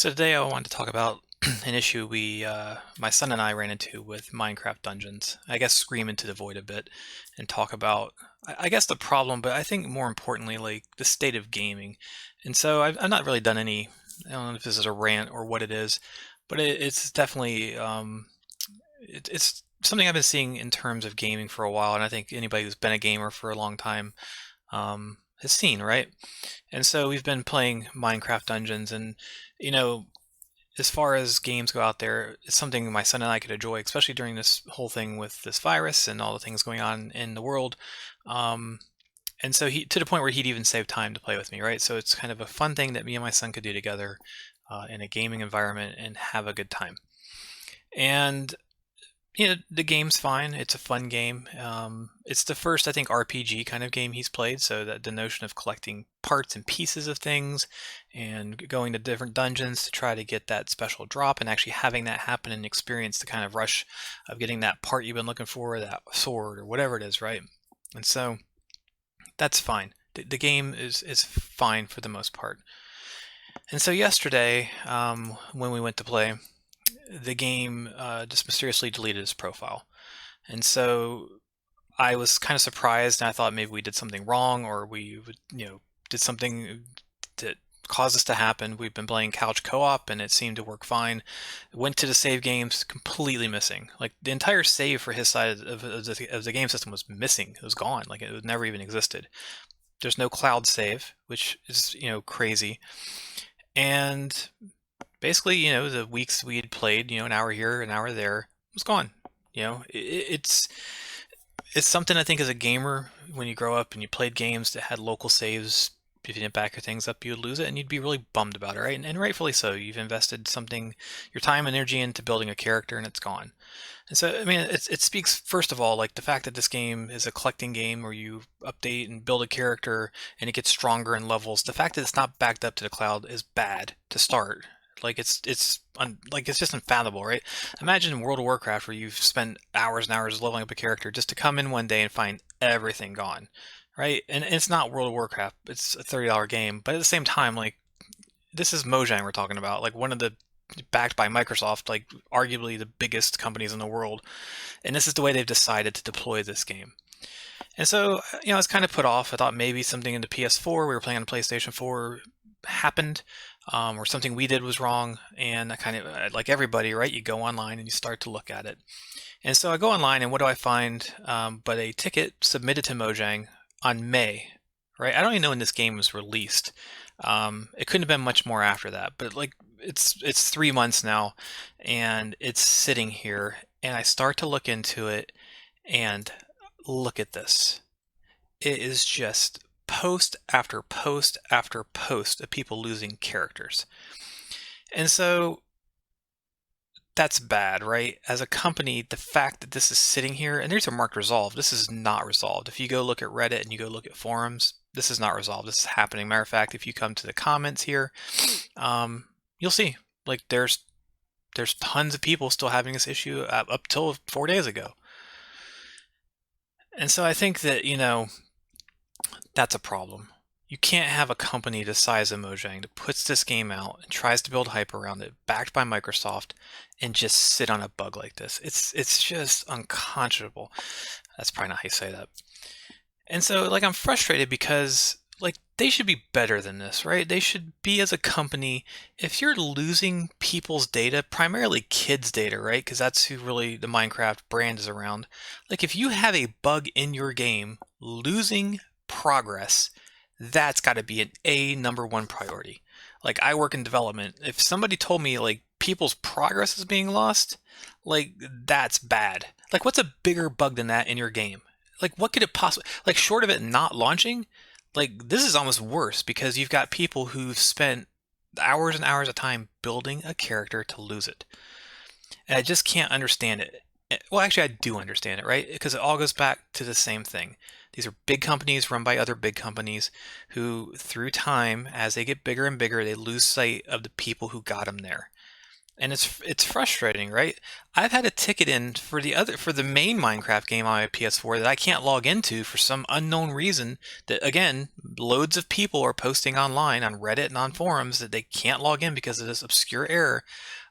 So today I wanted to talk about an issue my son and I ran into with Minecraft Dungeons. I guess scream into the void a bit and talk about, I guess the problem, but I think more importantly, like the state of gaming. And so I've not really done any, I don't know if this is a rant or what it is, but it's definitely, it's something I've been seeing in terms of gaming for a while. And I think anybody who's been a gamer for a long time has seen, right? And so we've been playing Minecraft Dungeons and, you know, as far as games go out there, it's something my son and I could enjoy, especially during this whole thing with this virus and all the things going on in the world. Um, and so he, to the point where he'd even save time to play with me, right? So it's kind of a fun thing that me and my son could do together in a gaming environment and have a good time. And the game's fine. It's a fun game. It's the first, I think, RPG kind of game he's played. So that the notion of collecting parts and pieces of things and going to different dungeons to try to get that special drop and actually having that happen and experience the kind of rush of getting that part you've been looking for, that sword or whatever it is, right? And so that's fine. The game is fine for the most part. And so yesterday, when we went to play, the game just mysteriously deleted his profile. And so I was kind of surprised, and I thought maybe we did something wrong, or did something that caused this to happen. We've been playing couch co-op, and it seemed to work fine. Went to the save games, completely missing. Like the entire save for his side of the game system was missing. It was gone. Like it never even existed. There's no cloud save, which is crazy. And basically, the weeks we had played, an hour here, an hour there, was gone. It's something I think as a gamer, when you grow up and you played games that had local saves, if you didn't back your things up, you would lose it and you'd be really bummed about it, right? And rightfully so. You've invested something, your time and energy into building a character and it's gone. And so, I mean, it speaks, first of all, like the fact that this game is a collecting game where you update and build a character and it gets stronger in levels. The fact that it's not backed up to the cloud is bad to start. Like it's just unfathomable, right? Imagine World of Warcraft where you've spent hours and hours leveling up a character just to come in one day and find everything gone, right? And it's not World of Warcraft; it's a $30 game, but at the same time, like this is Mojang we're talking about, like one of the backed by Microsoft, like arguably the biggest companies in the world, and this is the way they've decided to deploy this game. And so, I was kind of put off. I thought maybe something in the PS4, we were playing on the PlayStation 4, happened, or something we did was wrong. And I kind of, like everybody, right? You go online and you start to look at it. And so I go online, and what do I find but a ticket submitted to Mojang on May, right? I don't even know when this game was released. It couldn't have been much more after that, but like it's 3 months now, and it's sitting here, and I start to look into it, and look at this. It is just post after post after post of people losing characters. And so that's bad, right? As a company, the fact that this is sitting here, and these are marked resolved, this is not resolved. If you go look at Reddit and you go look at forums, this is not resolved. This is happening. Matter of fact, if you come to the comments here, you'll see like there's tons of people still having this issue up till 4 days ago. And so I think that, that's a problem. You can't have a company the size of Mojang that puts this game out and tries to build hype around it, backed by Microsoft, and just sit on a bug like this. It's just unconscionable. That's probably not how you say that. And so, like, I'm frustrated because, like, they should be better than this, right? They should be, as a company, if you're losing people's data, primarily kids' data, right? Because that's who really the Minecraft brand is around. Like, if you have a bug in your game, losing progress, that's got to be an number one priority. Like, I work in development. If somebody told me like people's progress is being lost, like that's bad. Like, what's a bigger bug than that in your game? Like, what could it possibly, like, short of it not launching? Like, this is almost worse because you've got people who've spent hours and hours of time building a character to lose it. And I just can't understand it. Well, actually, I do understand it, right? Because it all goes back to the same thing. These are big companies run by other big companies who, through time, as they get bigger and bigger, they lose sight of the people who got them there. And it's frustrating, right? I've had a ticket in for the main Minecraft game on my PS4 that I can't log into for some unknown reason that, again, loads of people are posting online on Reddit and on forums that they can't log in because of this obscure error.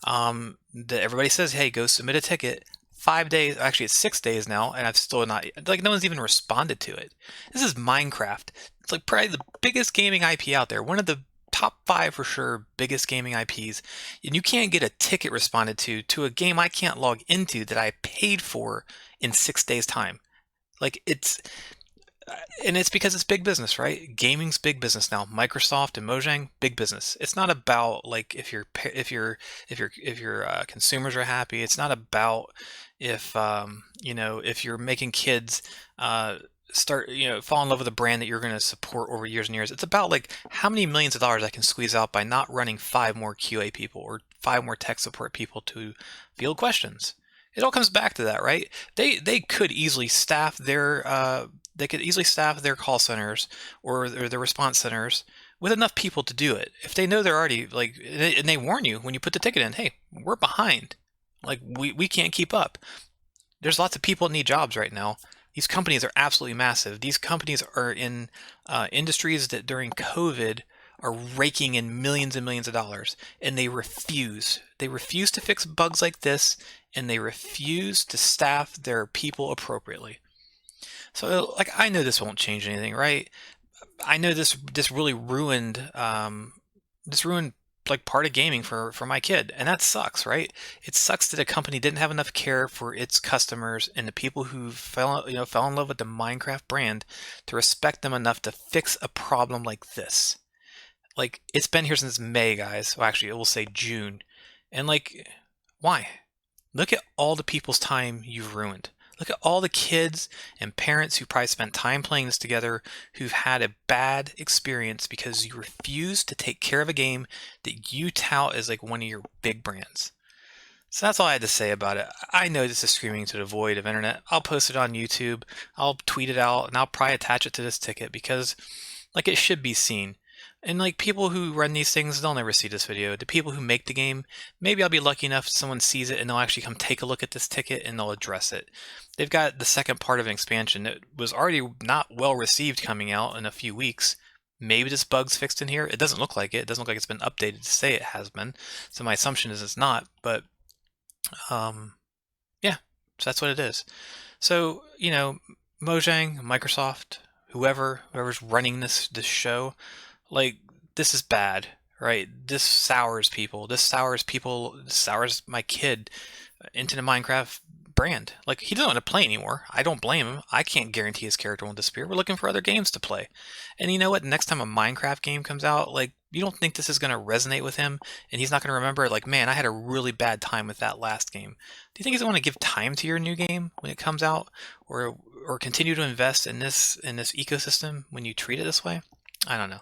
That everybody says, hey, go submit a ticket. 5 days, actually it's 6 days now, and I've still not, like, no one's even responded to it. This is Minecraft. It's like probably the biggest gaming IP out there, one of the top 5 for sure biggest gaming IPs, and you can't get a ticket responded to a game I can't log into that I paid for in 6 days time. Like, and it's because it's big business, right? Gaming's big business now. Microsoft and Mojang, big business. It's not about like if your consumers are happy. It's not about if if you're making kids start fall in love with a brand that you're going to support over years and years. It's about like how many millions of dollars I can squeeze out by not running 5 more QA people or 5 more tech support people to field questions. It all comes back to that, right? They could easily staff their call centers or their response centers with enough people to do it. If they know they're already like, and they warn you when you put the ticket in, hey, we're behind. Like we can't keep up. There's lots of people that need jobs right now. These companies are absolutely massive. These companies are in industries that during COVID are raking in millions and millions of dollars, and they refuse. They refuse to fix bugs like this, and they refuse to staff their people appropriately. So, like, I know this won't change anything, right? I know this really ruined like part of gaming for my kid, and that sucks, right? It sucks that a company didn't have enough care for its customers and the people who fell in love with the Minecraft brand to respect them enough to fix a problem like this. Like, it's been here since May, guys. Well, actually, it will say June. And like, why? Look at all the people's time you've ruined. Look at all the kids and parents who probably spent time playing this together who've had a bad experience because you refuse to take care of a game that you tout as like one of your big brands. So that's all I had to say about it. I know this is screaming to the void of internet. I'll post it on YouTube. I'll tweet it out, and I'll probably attach it to this ticket because like it should be seen. And like people who run these things, they'll never see this video. The people who make the game, maybe I'll be lucky enough someone sees it and they'll actually come take a look at this ticket and they'll address it. They've got the second part of an expansion that was already not well received coming out in a few weeks. Maybe this bug's fixed in here. It doesn't look like it. It doesn't look like it's been updated to say it has been. So my assumption is it's not, but yeah, so that's what it is. So, Mojang, Microsoft, whoever's running this show, like, this is bad, right? This sours people. This sours people. This sours my kid into the Minecraft brand. Like, he doesn't want to play anymore. I don't blame him. I can't guarantee his character won't disappear. We're looking for other games to play. And you know what? Next time a Minecraft game comes out, like, you don't think this is going to resonate with him and he's not going to remember, like, man, I had a really bad time with that last game. Do you think he's going to want to give time to your new game when it comes out, or continue to invest in this ecosystem when you treat it this way? I don't know.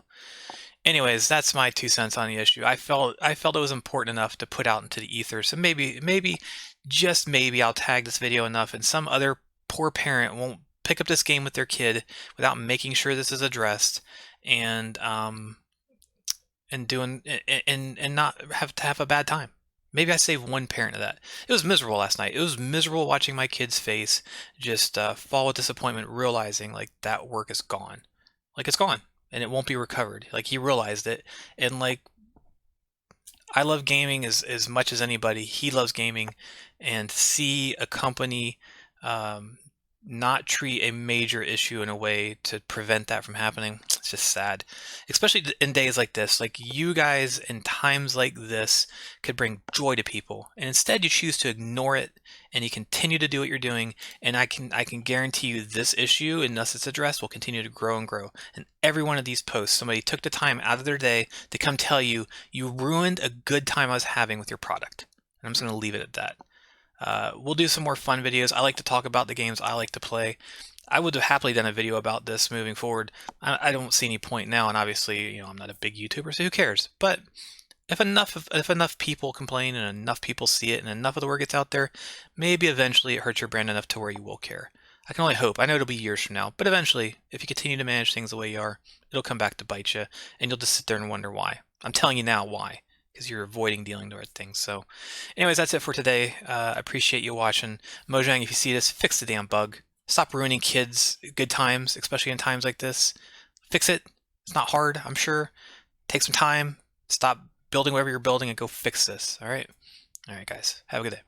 Anyways, that's my 2 cents on the issue. I felt it was important enough to put out into the ether. So maybe just maybe I'll tag this video enough and some other poor parent won't pick up this game with their kid without making sure this is addressed and doing and not have to have a bad time. Maybe I saved one parent of that. It was miserable last night. It was miserable watching my kid's face just fall with disappointment, realizing like that work is gone. Like, it's gone and it won't be recovered. Like, he realized it. And like, I love gaming as much as anybody. He loves gaming, and see a company not treat a major issue in a way to prevent that from happening, it's just sad. Especially in days like this. Like, you guys in times like this could bring joy to people, and instead you choose to ignore it and you continue to do what you're doing. And I can guarantee you this issue, unless it's addressed, will continue to grow and grow. And every one of these posts, somebody took the time out of their day to come tell you you ruined a good time I was having with your product. And I'm just going to leave it at that. We'll do some more fun videos. I like to talk about the games I like to play. I would have happily done a video about this moving forward. I don't see any point now, and obviously, I'm not a big YouTuber, so who cares? But if enough people complain and enough people see it and enough of the word gets out there, maybe eventually it hurts your brand enough to where you will care. I can only hope. I know it'll be years from now, but eventually, if you continue to manage things the way you are, it'll come back to bite you, and you'll just sit there and wonder why. I'm telling you now why. Because you're avoiding dealing with things. So anyways, that's it for today. I appreciate you watching. Mojang, if you see this, fix the damn bug. Stop ruining kids' good times, especially in times like this. Fix it. It's not hard, I'm sure. Take some time. Stop building whatever you're building and go fix this. All right. All right, guys. Have a good day.